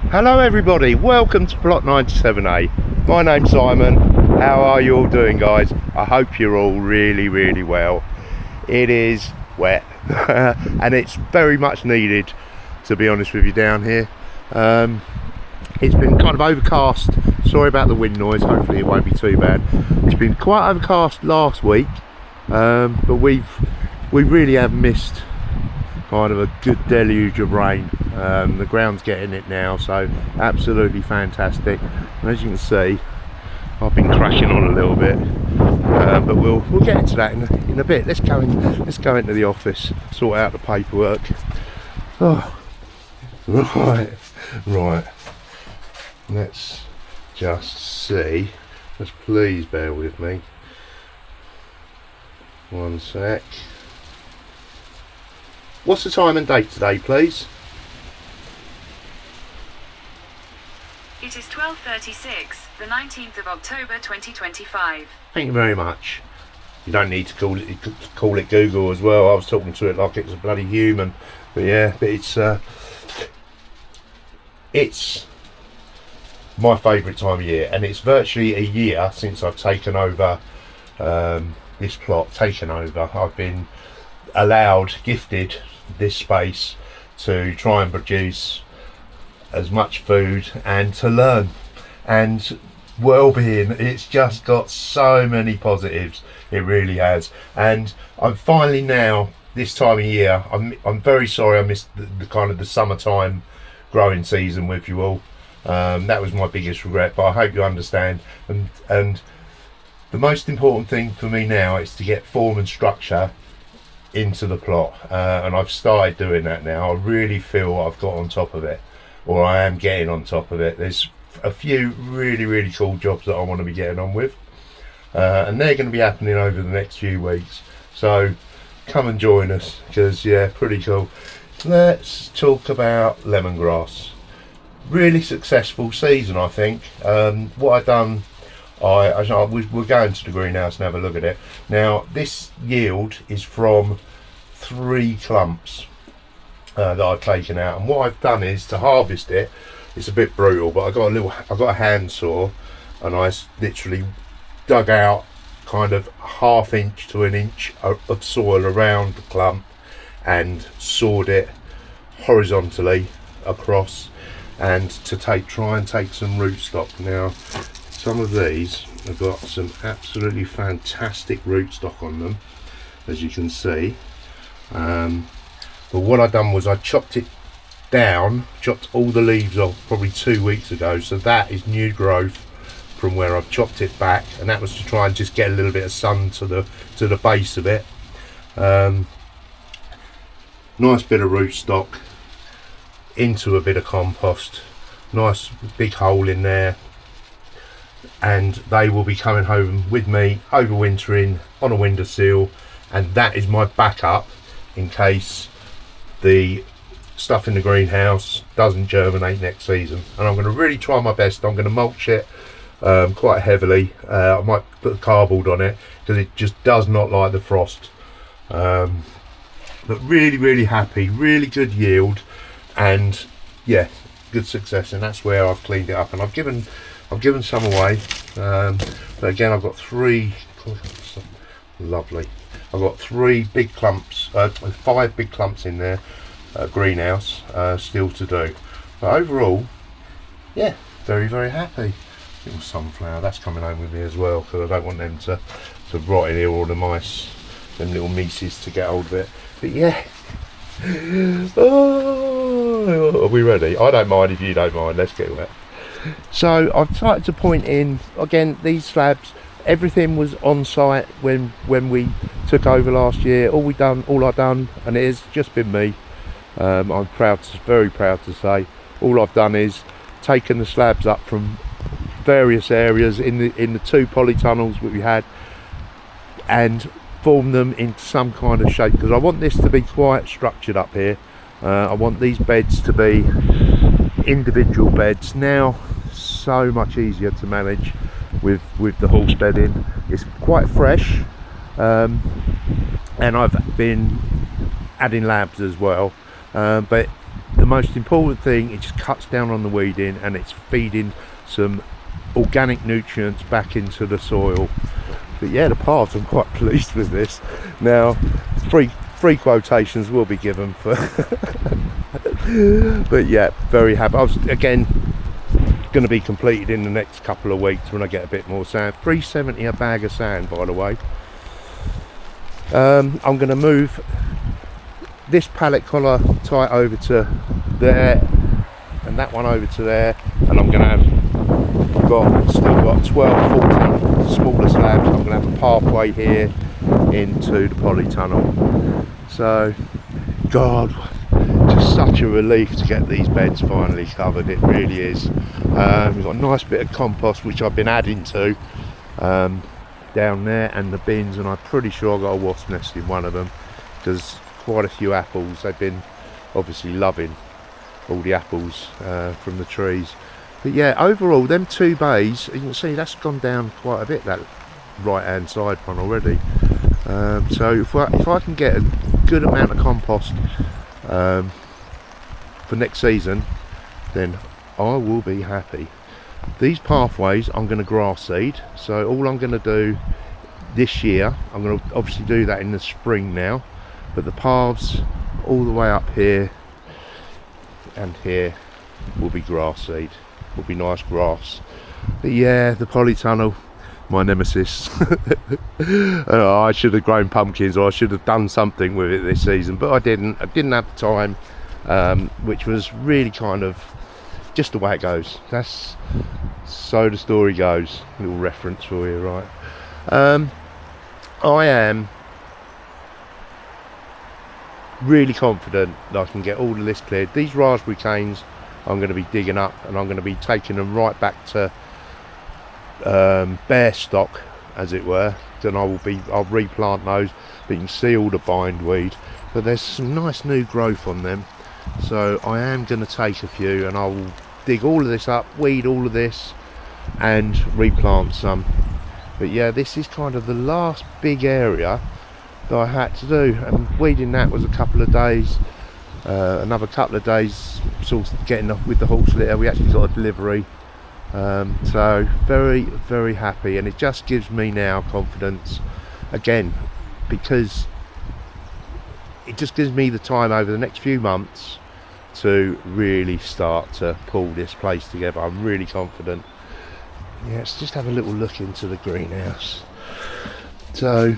Hello everybody, welcome to plot 97A. My name's Simon. How are you all doing, guys? I hope you're all really well. It is wet and it's very much needed, to be honest with you, down here. It's been kind of overcast. Sorry about the wind noise, hopefully it won't be too bad. It's been quite overcast last week, but we really have missed kind of a good deluge of rain. The ground's getting it now, so absolutely fantastic. And as you can see, I've been crashing on a little bit, but we'll get into that in a bit. Let's go into the office, sort out the paperwork. Oh, right. Let's just see. Just please bear with me. One sec. What's the time and date today, please? It is 12:36, the 19th of October 2025. Thank you very much. You don't need to call it Google as well. I was talking to it like it's a bloody human. But yeah, but it's my favourite time of year, and it's virtually a year since I've taken over this plot. I've been gifted this space to try and produce as much food and to learn and well-being. It's just got so many positives, it really has. And I'm finally now, this time of year, I'm very sorry I missed the kind of the summertime growing season with you all. That was my biggest regret, but I hope you understand. And the most important thing for me now is to get form and structure into the plot, and I've started doing that now. I really feel I've got on top of it, or I am getting on top of it. There's a few really cool jobs that I want to be getting on with, and they're going to be happening over the next few weeks, so come and join us, because yeah, pretty cool. Let's talk about lemongrass. Really successful season, I think. What I've done, we're going to the greenhouse and have a look at it. Now, this yield is from 3 clumps that I've taken out, and what I've done is to harvest it. It's a bit brutal, but I got a hand saw, and I literally dug out kind of 1/2 inch to 1 inch of soil around the clump and sawed it horizontally across, and to try and take some rootstock. Now, some of these have got some absolutely fantastic rootstock on them, as you can see. But what I've done was I chopped all the leaves off probably 2 weeks ago, so that is new growth from where I've chopped it back, and that was to try and just get a little bit of sun to the base of it. Nice bit of rootstock into a bit of compost, nice big hole in there, and they will be coming home with me, overwintering on a windowsill, and that is my backup in case the stuff in the greenhouse doesn't germinate next season. And I'm going to really try my best. I'm going to mulch it quite heavily. I might put cardboard on it because it just does not like the frost. But really happy, really good yield, and yeah, good success. And that's where I've cleaned it up, and I've given some away, but again I've got 3 lovely. I've got 3 big clumps, 5 big clumps in there, greenhouse, still to do. But overall, yeah, very happy. Little sunflower, that's coming home with me as well, because I don't want them to rot in here, or the mice, them little mices, to get hold of it. But yeah. Oh, are we ready? I don't mind if you don't mind. Let's get wet. So I've started to point in again. These slabs, everything was on site when we took over last year. All I've done, and it has just been me. I'm very proud to say, all I've done is taken the slabs up from various areas in the 2 polytunnels that we had, and formed them into some kind of shape, because I want this to be quite structured up here. I want these beds to be individual beds. Now, so much easier to manage with the horse bedding. It's quite fresh, and I've been adding labs as well, but the most important thing, it just cuts down on the weeding and it's feeding some organic nutrients back into the soil. But yeah, the paths, I'm quite pleased with this. Now, free quotations will be given for but yeah, very happy. I was again going to be completed in the next couple of weeks when I get a bit more sand. $3.70 a bag of sand, by the way. I'm going to move this pallet collar tight over to there and that one over to there, and I'm going to have still got 12, 14 smaller slabs. I'm going to have a pathway here into the polytunnel. So God, just such a relief to get these beds finally covered, it really is. We've got a nice bit of compost which I've been adding to down there, and the bins, and I'm pretty sure I got a wasp nest in one of them because quite a few apples. They've been obviously loving all the apples from the trees. But yeah, overall them 2 bays, you can see that's gone down quite a bit, that right hand side one already. So if I can get a good amount of compost for next season, then I will be happy. These pathways I'm going to grass seed, so all I'm going to do this year, I'm going to obviously do that in the spring now, but the paths all the way up here and here will be grass seed, will be nice grass. But yeah, the polytunnel, my nemesis. I should have grown pumpkins, or I should have done something with it this season, but I didn't have the time, which was really kind of just the way it goes. That's so the story goes. Little reference for you, right? I am really confident that I can get all the list cleared. These raspberry canes I'm going to be digging up, and I'm going to be taking them right back to bare stock, as it were. Then I'll replant those, but you can see all the bindweed, but there's some nice new growth on them, so I am going to take a few and I will dig all of this up, weed all of this and replant some. But yeah, this is kind of the last big area that I had to do, and weeding that was a couple of days. Another couple of days sort of getting up with the horse litter. We actually got a delivery, so very, very happy, and it just gives me now confidence again, because it just gives me the time over the next few months to really start to pull this place together. I'm really confident. Yeah, let's just have a little look into the greenhouse. So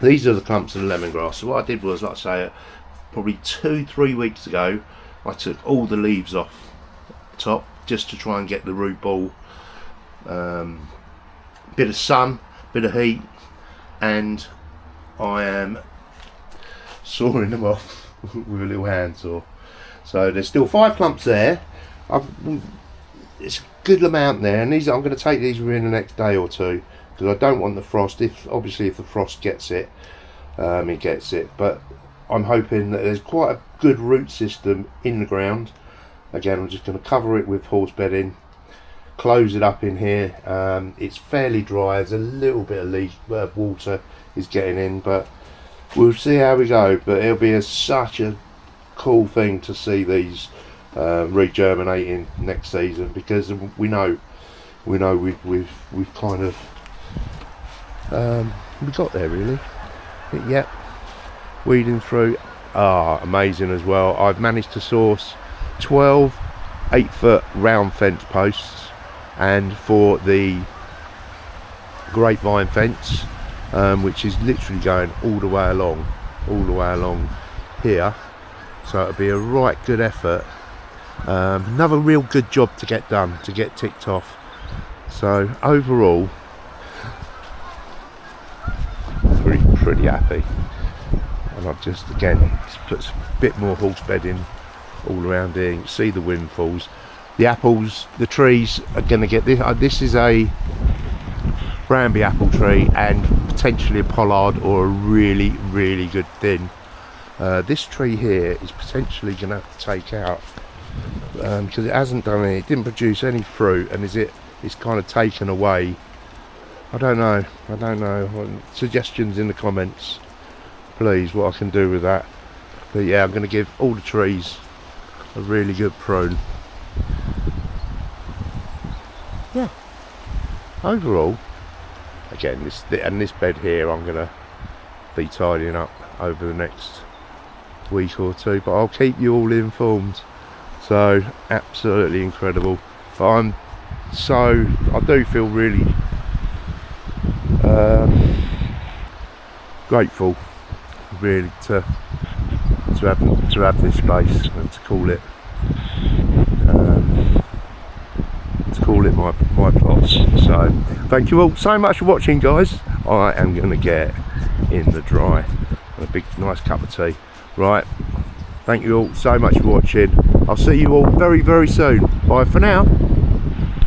these are the clumps of the lemongrass. So what I did was, like I say, probably 2-3 weeks ago, I took all the leaves off the top just to try and get the root ball, bit of sun, bit of heat, and I am sawing them off with a little hand saw. So there's still 5 clumps there. It's a good amount there, and these I'm going to take these within the next day or two, because I don't want the frost. If the frost gets it, it gets it. But I'm hoping that there's quite a good root system in the ground. Again, I'm just going to cover it with horse bedding, close it up in here. It's fairly dry. There's a little bit of water is getting in, but we'll see how we go. But it'll be such a cool thing to see these regerminating next season, because we know we've kind of we got there really. But yep, weeding through, amazing as well. I've managed to source 12 8-foot round fence posts, and for the grapevine fence, which is literally going all the way along here, so it'll be a right good effort. Another real good job to get done, to get ticked off. So overall, pretty happy. And I've just put a bit more horse bedding all around here. You can see the windfalls. The apples, the trees are going to get this. This is a Bramby apple tree and potentially a pollard or a really, really good thin. This tree here is potentially going to have to take out, because it hasn't done any, it didn't produce any fruit, and it's kind of taken away. I don't know. Suggestions in the comments, please, what I can do with that. But yeah, I'm going to give all the trees a really good prune. Yeah, overall, again, this bed here I'm going to be tidying up over the next week or two, but I'll keep you all informed. So absolutely incredible. But I do feel really grateful, really, to have this space and to call it my plots. So thank you all so much for watching, guys. I am going to get in the dry and a big nice cup of tea. Right, thank you all so much for watching. I'll see you all very, very soon. Bye for now.